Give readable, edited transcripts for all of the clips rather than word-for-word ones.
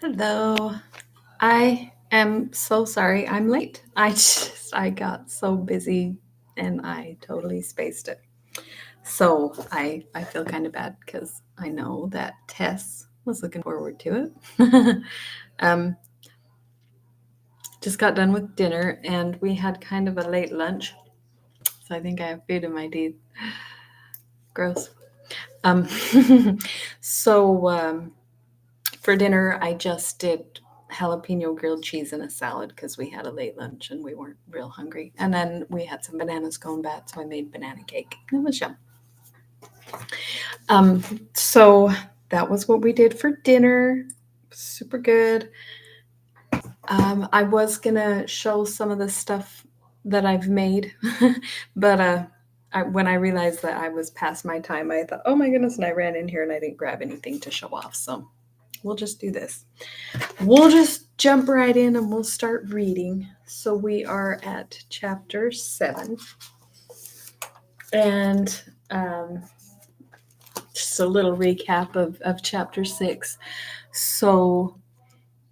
Hello. I am so sorry I'm late. I got so busy and I totally spaced it. So I feel kind of bad because I know that Tess was looking forward to it. um, just got done with dinner and we had kind of a late lunch. So I think I have food in my teeth. Gross. Um, so for dinner, I just did jalapeno grilled cheese and a salad because we had a late lunch and we weren't real hungry. And then we had some banana scone bat, so I made banana cake. It was yum. Um, so that was what we did for dinner. Super good. I was gonna show some of the stuff that I've made, but when I realized that I was past my time, I thought, oh my goodness, and I ran in here and I didn't grab anything to show off. So we'll just do this. We'll just jump right in and we'll start reading. So we are at chapter 7. And just a little recap of chapter 6. So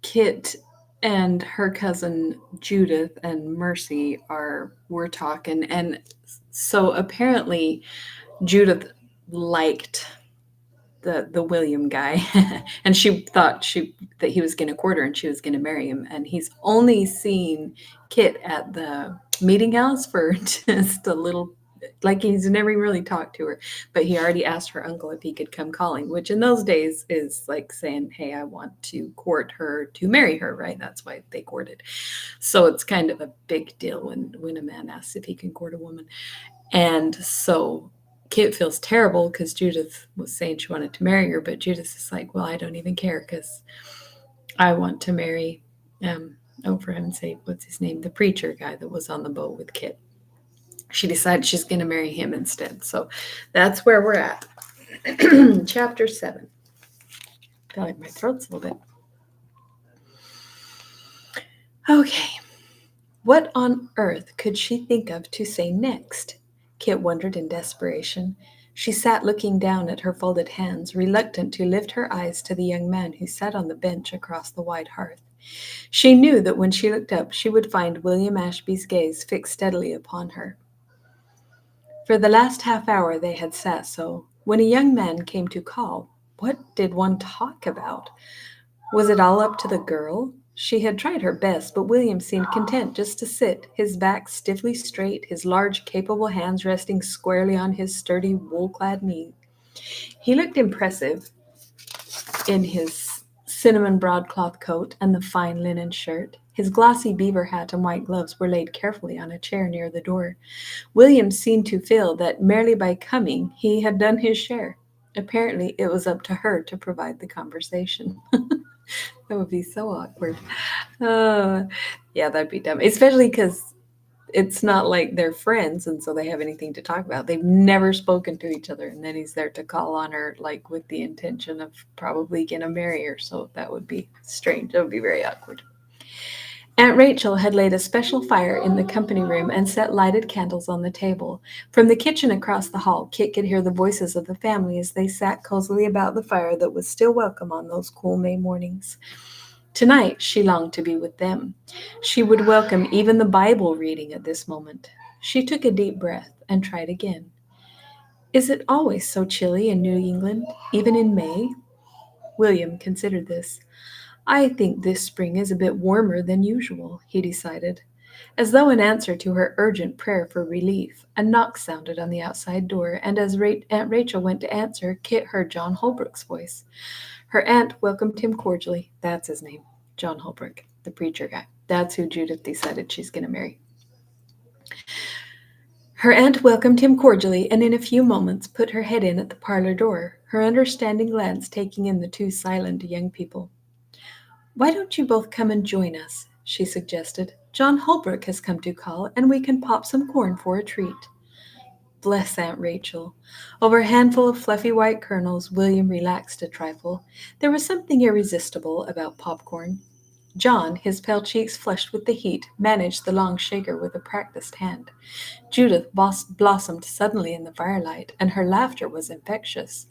Kit and her cousin Judith and Mercy were talking, and so apparently Judith liked the William guy, and she thought that he was going to court her and she was going to marry him. And he's only seen Kit at the meeting house for just a little, like he's never really talked to her, but he already asked her uncle if he could come calling, which in those days is like saying, "Hey, I want to court her to marry her," right? That's why they courted. So it's kind of a big deal when a man asks if he can court a woman. And so Kit feels terrible because Judith was saying she wanted to marry her, but Judith is like, well, I don't even care because I want to marry, for heaven's sake, what's his name? The preacher guy that was on the boat with Kit. She decides she's going to marry him instead. So that's where we're at. Chapter 7. I feel like my throat's a little bit. Okay. What on earth could she think of to say next? Kit wondered in desperation. She sat looking down at her folded hands, reluctant to lift her eyes to the young man who sat on the bench across the wide hearth. She knew that when she looked up, she would find William Ashby's gaze fixed steadily upon her. For the last half hour they had sat so. When a young man came to call, what did one talk about? Was it all up to the girl? She had tried her best, but William seemed content just to sit, his back stiffly straight, his large, capable hands resting squarely on his sturdy, wool-clad knee. He looked impressive in his cinnamon broadcloth coat and the fine linen shirt. His glossy beaver hat and white gloves were laid carefully on a chair near the door. William seemed to feel that merely by coming he had done his share. Apparently, it was up to her to provide the conversation. That would be so awkward. Uh, yeah, that'd be dumb. Especially because it's not like they're friends and so they have anything to talk about. They've never spoken to each other. And then he's there to call on her, like with the intention of probably going to marry her. So that would be strange. That would be very awkward. Aunt Rachel had laid a special fire in the company room and set lighted candles on the table. From the kitchen across the hall, Kit could hear the voices of the family as they sat cozily about the fire that was still welcome on those cool May mornings. Tonight she longed to be with them. She would welcome even the Bible reading at this moment. She took a deep breath and tried again. Is it always so chilly in New England, even in May? William considered this. I think this spring is a bit warmer than usual, he decided. As though in answer to her urgent prayer for relief, a knock sounded on the outside door, and as Aunt Rachel went to answer, Kit heard John Holbrook's voice. Her aunt welcomed him cordially. That's his name, John Holbrook, the preacher guy. That's who Judith decided she's going to marry. Her aunt welcomed him cordially and in a few moments put her head in at the parlor door, her understanding glance taking in the two silent young people. Why don't you both come and join us? She suggested. John Holbrook has come to call, and we can pop some corn for a treat. Bless Aunt Rachel. Over a handful of fluffy white kernels, William relaxed a trifle. There was something irresistible about popcorn. John, his pale cheeks flushed with the heat, managed the long shaker with a practiced hand. Judith blossomed suddenly in the firelight, and her laughter was infectious.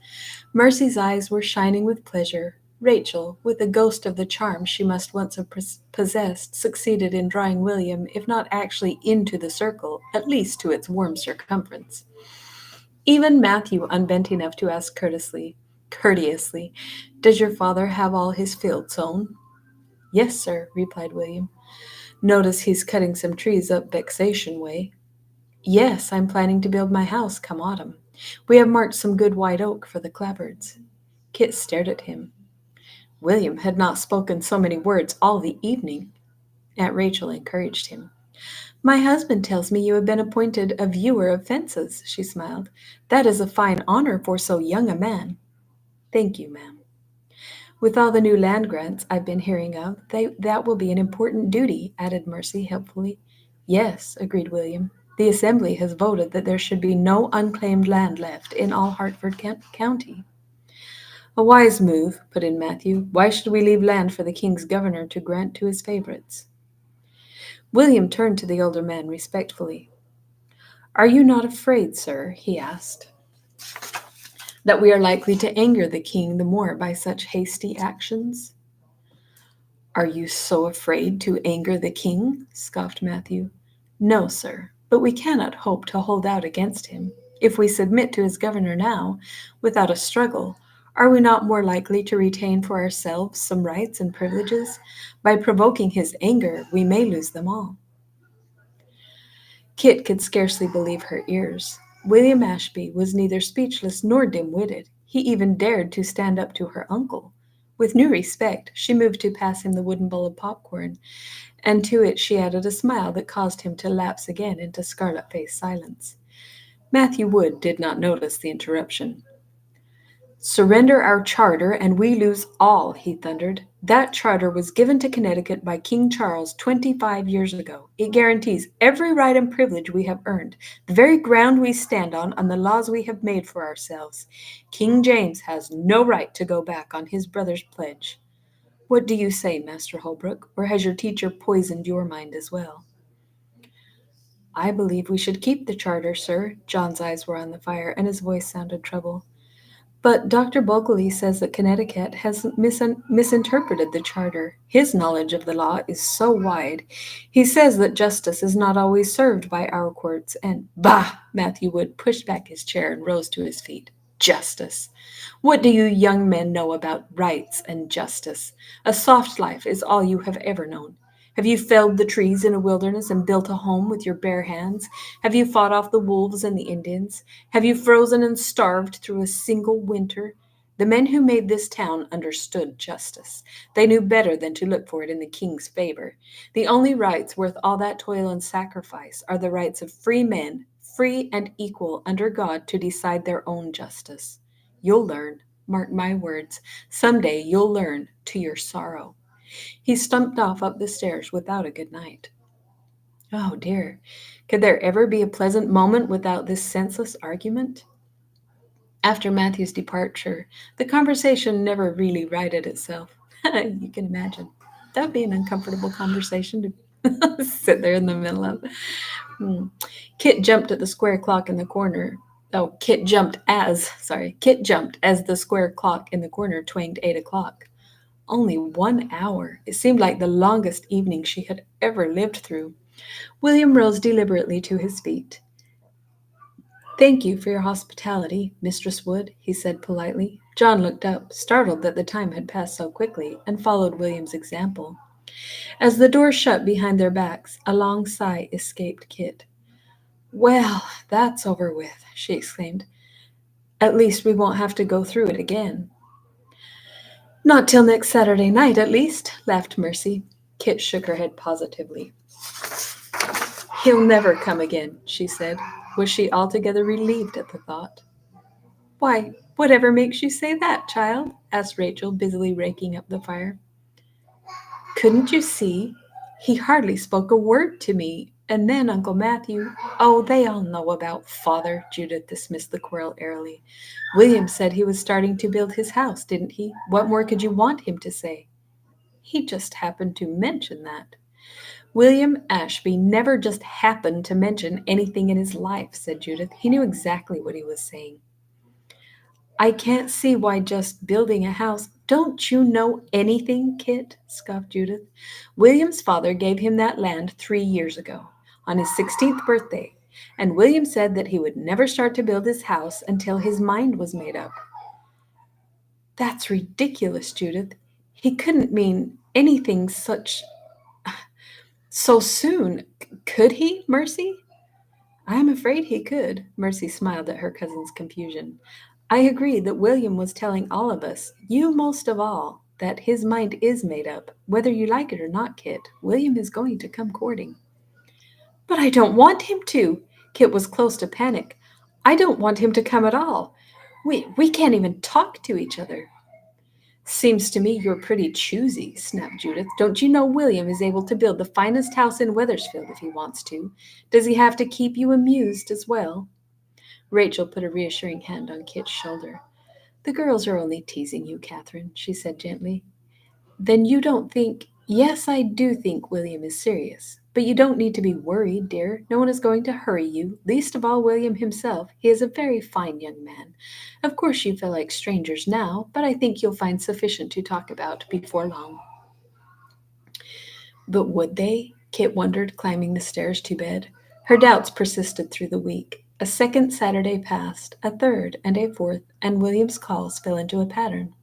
Mercy's eyes were shining with pleasure. Rachel, with the ghost of the charm she must once have possessed, succeeded in drawing William, if not actually into the circle, at least to its warm circumference. Even Matthew unbent enough to ask courteously, "Does your father have all his field sown?" "Yes, sir," replied William. "Notice he's cutting some trees up Vexation way." "Yes, I'm planning to build my house come autumn. We have marked some good white oak for the clapboards." Kit stared at him. William had not spoken so many words all the evening. Aunt Rachel encouraged him. "My husband tells me you have been appointed a viewer of fences," she smiled. "That is a fine honor for so young a man." "Thank you, ma'am." "With all the new land grants I've been hearing of, that will be an important duty," added Mercy helpfully. "Yes," agreed William. "The Assembly has voted that there should be no unclaimed land left in all Hartford County." "A wise move," put in Matthew. "Why should we leave land for the king's governor to grant to his favorites?" William turned to the older man respectfully. "Are you not afraid, sir," he asked, "that we are likely to anger the king the more by such hasty actions?" "Are you so afraid to anger the king?" scoffed Matthew. "No, sir, but we cannot hope to hold out against him. If we submit to his governor now, without a struggle, are we not more likely to retain for ourselves some rights and privileges? By provoking his anger, we may lose them all." Kit could scarcely believe her ears. William Ashby was neither speechless nor dim-witted. He even dared to stand up to her uncle. With new respect, she moved to pass him the wooden bowl of popcorn, and to it she added a smile that caused him to lapse again into scarlet-faced silence. Matthew Wood did not notice the interruption. "Surrender our charter and we lose all," he thundered. "That charter was given to Connecticut by King Charles 25 years ago. It guarantees every right and privilege we have earned, the very ground we stand on, and the laws we have made for ourselves. King James has no right to go back on his brother's pledge. What do you say, Master Holbrook, or has your teacher poisoned your mind as well?" "I believe we should keep the charter, sir." John's eyes were on the fire, and his voice sounded troubled. "But Dr. Bulkeley says that Connecticut has misinterpreted the charter. His knowledge of the law is so wide. He says that justice is not always served by our courts, and—" "Bah!" Matthew Wood pushed back his chair and rose to his feet. "Justice! What do you young men know about rights and justice? A soft life is all you have ever known. Have you felled the trees in a wilderness and built a home with your bare hands? Have you fought off the wolves and the Indians? Have you frozen and starved through a single winter? The men who made this town understood justice. They knew better than to look for it in the king's favor. The only rights worth all that toil and sacrifice are the rights of free men, free and equal under God to decide their own justice. You'll learn, mark my words. Someday you'll learn to your sorrow." He stumped off up the stairs without a good night. Oh dear, could there ever be a pleasant moment without this senseless argument? After Matthew's departure, the conversation never really righted itself. You can imagine. That'd be an uncomfortable conversation to sit there in the middle of. Hmm. Kit jumped at the square clock in the corner. Oh, Kit jumped as the square clock in the corner twanged 8 o'clock. Only 1 hour. It seemed like the longest evening she had ever lived through. William rose deliberately to his feet. "Thank you for your hospitality, Mistress Wood," he said politely. John looked up, startled that the time had passed so quickly, and followed William's example. As the door shut behind their backs, a long sigh escaped Kit. "Well, that's over with," she exclaimed. "At least we won't have to go through it again." "Not till next Saturday night, at least," laughed Mercy. Kit shook her head positively. "He'll never come again," she said. Was she altogether relieved at the thought? "Why, whatever makes you say that, child?" asked Rachel, busily raking up the fire. "Couldn't you see? He hardly spoke a word to me. And then Uncle Matthew—" "Oh, they all know about father," Judith dismissed the quarrel airily. "William said he was starting to build his house, didn't he? What more could you want him to say?" "He just happened to mention that." "William Ashby never just happened to mention anything in his life," said Judith. "He knew exactly what he was saying." "I can't see why just building a house—" Don't you know anything, Kit? Scoffed Judith. William's father gave him that land 3 years ago, on his 16th birthday, and William said that he would never start to build his house until his mind was made up. That's ridiculous, Judith. He couldn't mean anything such so soon. Could he, Mercy? I am afraid he could. Mercy smiled at her cousin's confusion. I agree that William was telling all of us, you most of all, that his mind is made up. Whether you like it or not, Kit, William is going to come courting. But I don't want him to. Kit was close to panic. I don't want him to come at all. We can't even talk to each other. Seems to me you're pretty choosy, snapped Judith. Don't you know William is able to build the finest house in Weathersfield if he wants to? Does he have to keep you amused as well? Rachel put a reassuring hand on Kit's shoulder. The girls are only teasing you, Catherine, she said gently. Then you don't think... Yes, I do think William is serious. But you don't need to be worried, dear. No one is going to hurry you, least of all William himself. He is a very fine young man. Of course you feel like strangers now, but I think you'll find sufficient to talk about before long. But would they? Kit wondered, climbing the stairs to bed. Her doubts persisted through the week. A second Saturday passed, a third, and a fourth, and William's calls fell into a pattern.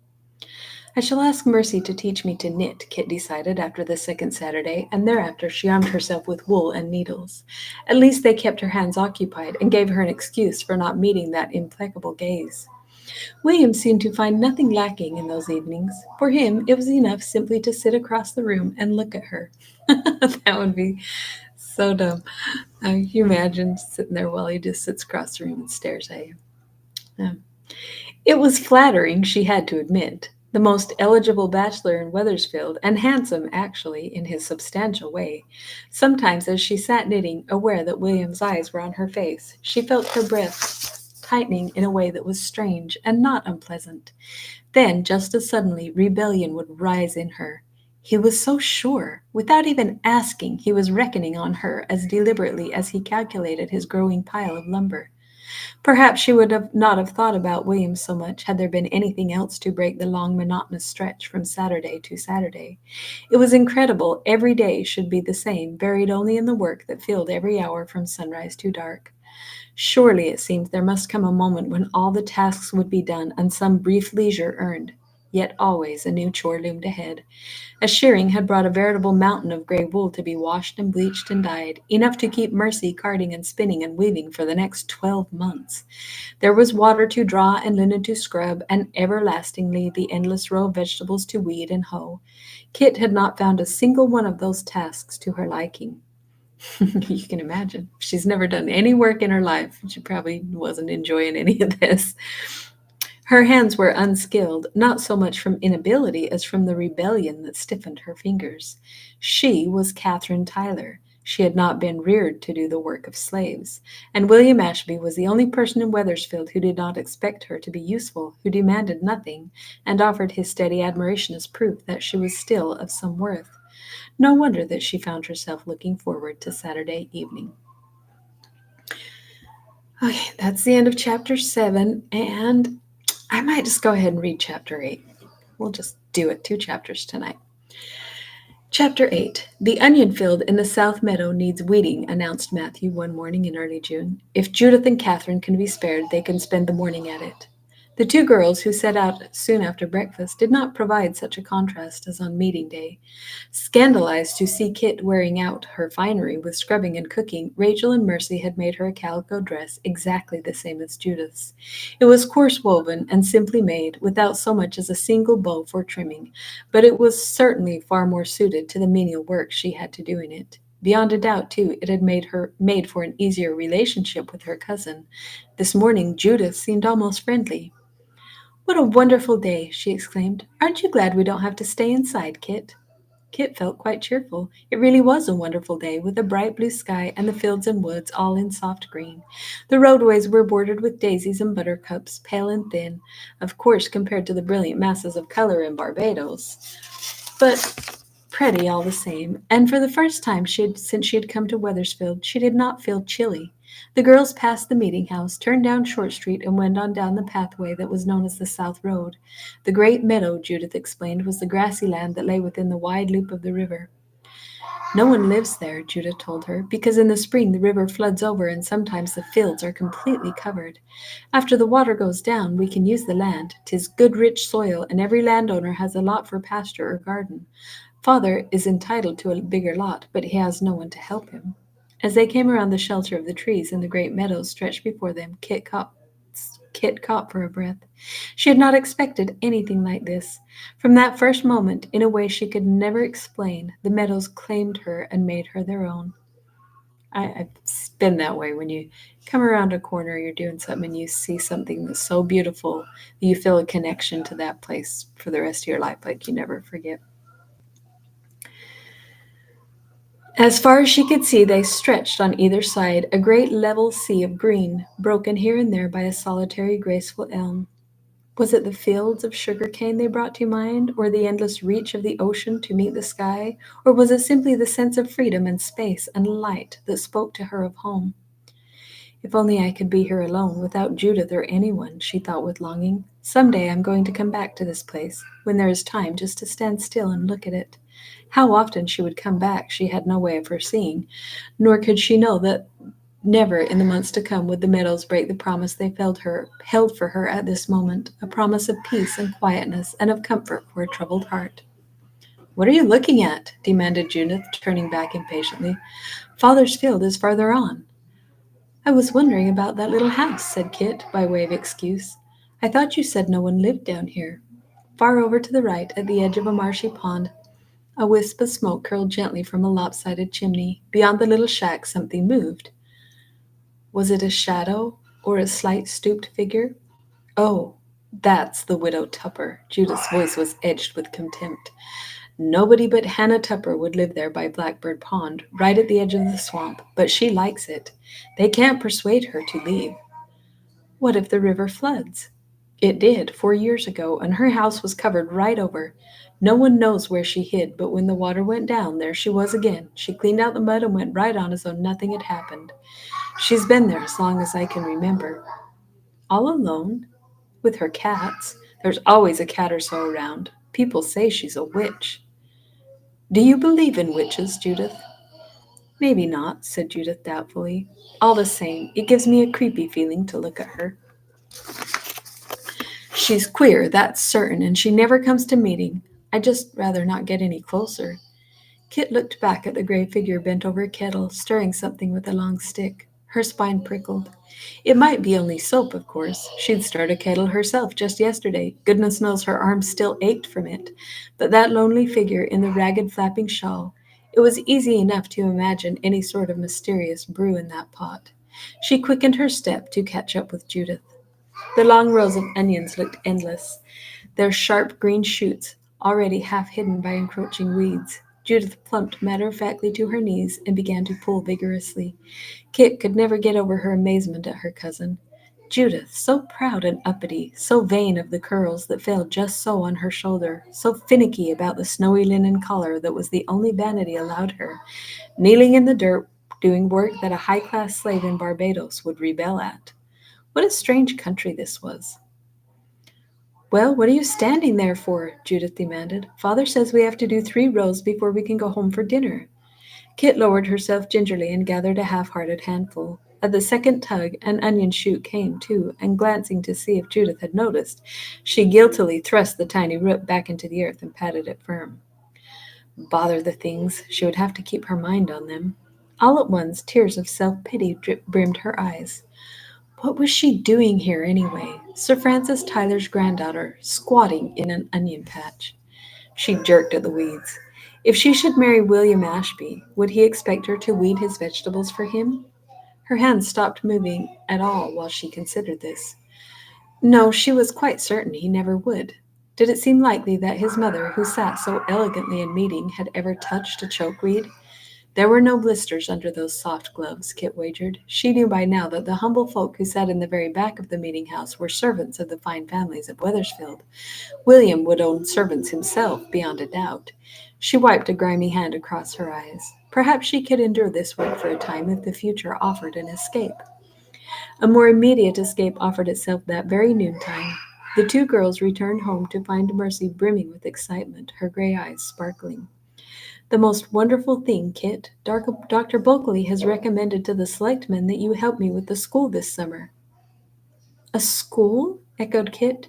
I shall ask Mercy to teach me to knit, Kit decided after the second Saturday, and thereafter she armed herself with wool and needles. At least they kept her hands occupied and gave her an excuse for not meeting that implacable gaze. William seemed to find nothing lacking in those evenings. For him, it was enough simply to sit across the room and look at her. That would be so dumb. You imagine sitting there while he just sits across the room and stares at you. It was flattering, she had to admit. The most eligible bachelor in Weathersfield, and handsome, actually, in his substantial way. Sometimes, as she sat knitting, aware that William's eyes were on her face, she felt her breath tightening in a way that was strange and not unpleasant. Then, just as suddenly, rebellion would rise in her. He was so sure. Without even asking, he was reckoning on her as deliberately as he calculated his growing pile of lumber. Perhaps she would not have thought about William so much had there been anything else to break the long monotonous stretch from Saturday to Saturday. It was incredible every day should be the same, varied only in the work that filled every hour from sunrise to dark. Surely, it seemed, there must come a moment when all the tasks would be done and some brief leisure earned. Yet always a new chore loomed ahead. A shearing had brought a veritable mountain of gray wool to be washed and bleached and dyed, enough to keep Mercy carding and spinning and weaving for the next 12 months. There was water to draw and linen to scrub, and everlastingly the endless row of vegetables to weed and hoe. Kit had not found a single one of those tasks to her liking. You can imagine. She's never done any work in her life. She probably wasn't enjoying any of this. Her hands were unskilled, not so much from inability as from the rebellion that stiffened her fingers. She was Catherine Tyler. She had not been reared to do the work of slaves, and William Ashby was the only person in Weathersfield who did not expect her to be useful, who demanded nothing, and offered his steady admiration as proof that she was still of some worth. No wonder that she found herself looking forward to Saturday evening. Okay, that's the end of chapter 7, and I might just go ahead and read chapter 8. We'll just do it 2 chapters tonight. Chapter 8. The onion field in the south meadow needs weeding, announced Matthew one morning in early June. If Judith and Catherine can be spared, they can spend the morning at it. The 2 girls, who set out soon after breakfast, did not provide such a contrast as on meeting day. Scandalized to see Kit wearing out her finery with scrubbing and cooking, Rachel and Mercy had made her a calico dress exactly the same as Judith's. It was coarse woven and simply made, without so much as a single bow for trimming, but it was certainly far more suited to the menial work she had to do in it. Beyond a doubt, too, it had made for an easier relationship with her cousin. This morning Judith seemed almost friendly. "What a wonderful day!" she exclaimed. "Aren't you glad we don't have to stay inside, Kit?" Kit felt quite cheerful. It really was a wonderful day, with a bright blue sky and the fields and woods all in soft green. The roadways were bordered with daisies and buttercups, pale and thin, of course, compared to the brilliant masses of color in Barbados, but pretty all the same. And for the first time since she had come to Weathersfield, she did not feel chilly. The girls passed the meeting house, turned down Short Street, and went on down the pathway that was known as the South Road. The great meadow, Judith explained, was the grassy land that lay within the wide loop of the river. No one lives there, Judith told her, because in the spring the river floods over and sometimes the fields are completely covered. After the water goes down, we can use the land. 'Tis good rich soil, and every landowner has a lot for pasture or garden. Father is entitled to a bigger lot, but he has no one to help him. As they came around the shelter of the trees and the great meadows stretched before them, Kit caught for a breath. She had not expected anything like this. From that first moment, in a way she could never explain, the meadows claimed her and made her their own. I've been that way when you come around a corner, you're doing something, and you see something that's so beautiful that you feel a connection to that place for the rest of your life, like you never forget. As far as she could see, they stretched on either side, a great level sea of green, broken here and there by a solitary, graceful elm. Was it the fields of sugar cane they brought to mind, or the endless reach of the ocean to meet the sky, or was it simply the sense of freedom and space and light that spoke to her of home? If only I could be here alone, without Judith or anyone, she thought with longing. Some day I'm going to come back to this place, when there is time just to stand still and look at it. How often she would come back she had no way of foreseeing, nor could she know that never in the months to come would the meadows break the promise they held for her at this moment, a promise of peace and quietness and of comfort for a troubled heart. "What are you looking at?" demanded Judith, turning back impatiently. "Father's field is farther on." "I was wondering about that little house," said Kit, by way of excuse. "I thought you said no one lived down here." Far over to the right, at the edge of a marshy pond, a wisp of smoke curled gently from a lopsided chimney. Beyond the little shack something moved. Was it a shadow or a slight stooped figure? "Oh, that's the Widow Tupper." Judith's voice was edged with contempt. "Nobody but Hannah Tupper would live there by Blackbird Pond, right at the edge of the swamp, but she likes it. They can't persuade her to leave." "What if the river floods?" "It did, 4 years ago, and her house was covered right over. No one knows where she hid, but when the water went down, there she was again. She cleaned out the mud and went right on as though nothing had happened. She's been there as long as I can remember." "All alone?" "With her cats. There's always a cat or so around. People say she's a witch." "Do you believe in witches, Judith?" "Maybe not," said Judith doubtfully. "All the same, it gives me a creepy feeling to look at her. She's queer, that's certain, and she never comes to meeting. I'd just rather not get any closer." Kit looked back at the gray figure bent over a kettle, stirring something with a long stick. Her spine prickled. It might be only soap, of course. She'd stirred a kettle herself just yesterday. Goodness knows her arms still ached from it. But that lonely figure in the ragged flapping shawl, it was easy enough to imagine any sort of mysterious brew in that pot. She quickened her step to catch up with Judith. The long rows of onions looked endless, their sharp green shoots already half hidden by encroaching weeds. Judith plumped matter-of-factly to her knees and began to pull vigorously. Kit could never get over her amazement at her cousin. Judith, so proud and uppity, so vain of the curls that fell just so on her shoulder, so finicky about the snowy linen collar that was the only vanity allowed her, kneeling in the dirt, doing work that a high-class slave in Barbados would rebel at. What a strange country this was. "Well, what are you standing there for?" Judith demanded. "Father says we have to do 3 rows before we can go home for dinner." Kit lowered herself gingerly and gathered a half-hearted handful. At the second tug, an onion shoot came, too, and glancing to see if Judith had noticed, she guiltily thrust the tiny root back into the earth and patted it firm. Bother the things, she would have to keep her mind on them. All at once, tears of self-pity brimmed her eyes. What was she doing here, anyway? Sir Francis Tyler's granddaughter, squatting in an onion patch. She jerked at the weeds. If she should marry William Ashby, would he expect her to weed his vegetables for him? Her hands stopped moving at all while she considered this. No, she was quite certain he never would. Did it seem likely that his mother, who sat so elegantly in meeting, had ever touched a chokeweed? There were no blisters under those soft gloves, Kit wagered. She knew by now that the humble folk who sat in the very back of the meeting house were servants of the fine families of Wethersfield. William would own servants himself, beyond a doubt. She wiped a grimy hand across her eyes. Perhaps she could endure this work for a time if the future offered an escape. A more immediate escape offered itself that very noontime. The two girls returned home to find Mercy brimming with excitement, her gray eyes sparkling. The most wonderful thing, Kit. Dr. Bulkley has recommended to the selectmen that you help me with the school this summer. A school? Echoed Kit.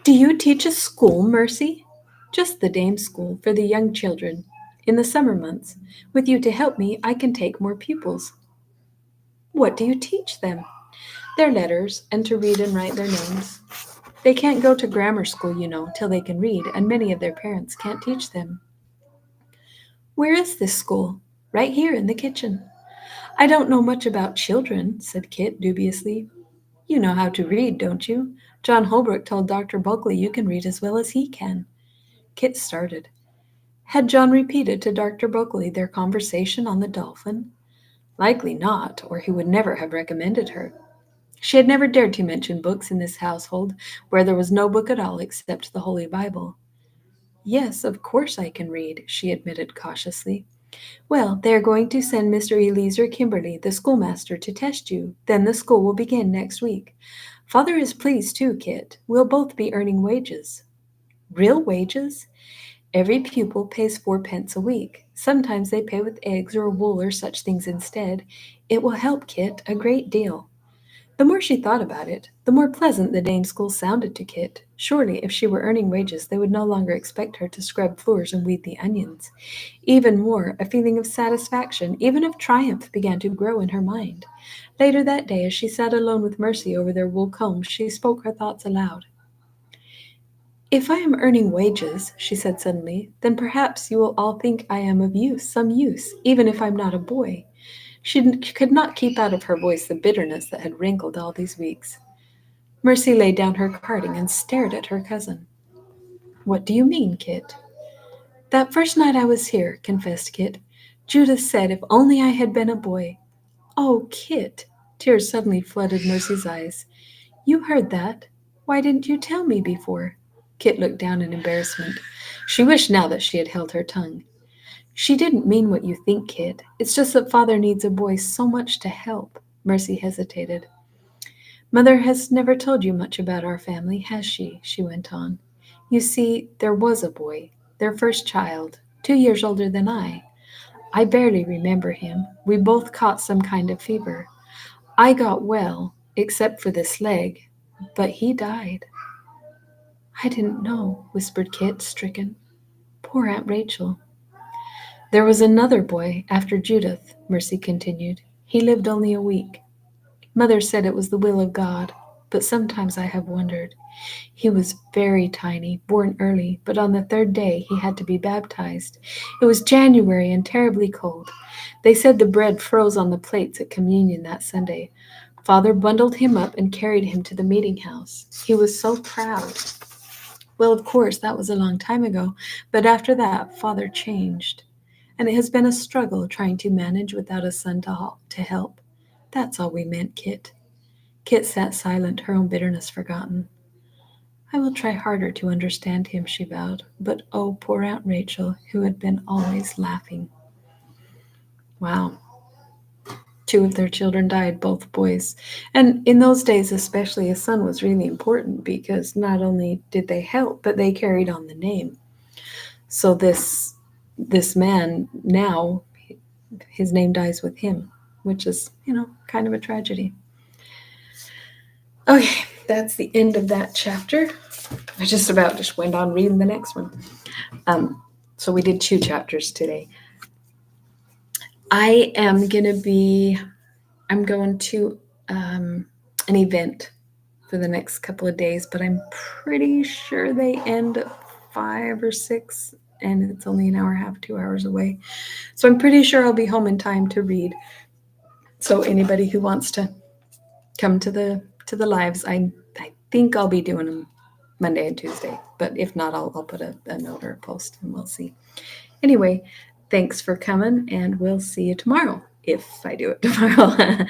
Do you teach a school, Mercy? Just the dame school for the young children. In the summer months. With you to help me, I can take more pupils. What do you teach them? Their letters, and to read and write their names. They can't go to grammar school, you know, till they can read, and many of their parents can't teach them. Where is this school? Right here in the kitchen. I don't know much about children, said Kit dubiously. You know how to read, don't you? John Holbrook told Dr. Bulkley you can read as well as he can. Kit started. Had John repeated to Dr. Bulkley their conversation on the Dolphin? Likely not, or he would never have recommended her. She had never dared to mention books in this household, where there was no book at all except the Holy Bible. Yes, of course I can read, she admitted cautiously. Well, they are going to send Mr. Eliezer Kimberly, the schoolmaster, to test you. Then the school will begin next week. Father is pleased too, Kit. We'll both be earning wages. Real wages? Every pupil pays 4 pence a week. Sometimes they pay with eggs or wool or such things instead. It will help Kit a great deal. The more she thought about it, the more pleasant the dame school sounded to Kit. Surely, if she were earning wages, they would no longer expect her to scrub floors and weed the onions. Even more, a feeling of satisfaction, even of triumph, began to grow in her mind. Later that day, as she sat alone with Mercy over their wool combs, she spoke her thoughts aloud. If I am earning wages, she said suddenly, then perhaps you will all think I am of use, some use, even if I'm not a boy. She could not keep out of her voice the bitterness that had rankled all these weeks. Mercy laid down her carding and stared at her cousin. What do you mean, Kit? That first night I was here, confessed Kit, Judith said if only I had been a boy. Oh, Kit! Tears suddenly flooded Mercy's eyes. You heard that? Why didn't you tell me before? Kit looked down in embarrassment. She wished now that she had held her tongue. She didn't mean what you think, Kit. It's just that Father needs a boy so much to help. Mercy hesitated. Mother has never told you much about our family, has she? She went on. You see, there was a boy, their first child, 2 years older than I. I barely remember him. We both caught some kind of fever. I got well, except for this leg, but he died. I didn't know, whispered Kit, stricken. Poor Aunt Rachel. There was another boy after Judith, Mercy continued. He lived only a week. Mother said it was the will of God, but sometimes I have wondered. He was very tiny, born early, but on the third day he had to be baptized. It was January and terribly cold. They said the bread froze on the plates at communion that Sunday. Father bundled him up and carried him to the meeting house. He was so proud. Well, of course, that was a long time ago, but after that, Father changed. And it has been a struggle trying to manage without a son to help. That's all we meant, Kit. Kit sat silent, her own bitterness forgotten. I will try harder to understand him, she vowed. But oh, poor Aunt Rachel, who had been always laughing. Wow. 2 of their children died, both boys. And in those days, especially, a son was really important because not only did they help, but they carried on the name. So this man now, his name dies with him, which is, kind of a tragedy. Okay, that's the end of that chapter. I just went on reading the next one. So we did 2 chapters today. I'm going to an event for the next couple of days, but I'm pretty sure they end at 5 or 6, and it's only an hour and a half, 2 hours away. So I'm pretty sure I'll be home in time to read. So anybody who wants to come to the lives, I think I'll be doing them Monday and Tuesday, but if not, I'll put a note or a post and we'll see. Anyway, thanks for coming, and we'll see you tomorrow, if I do it tomorrow.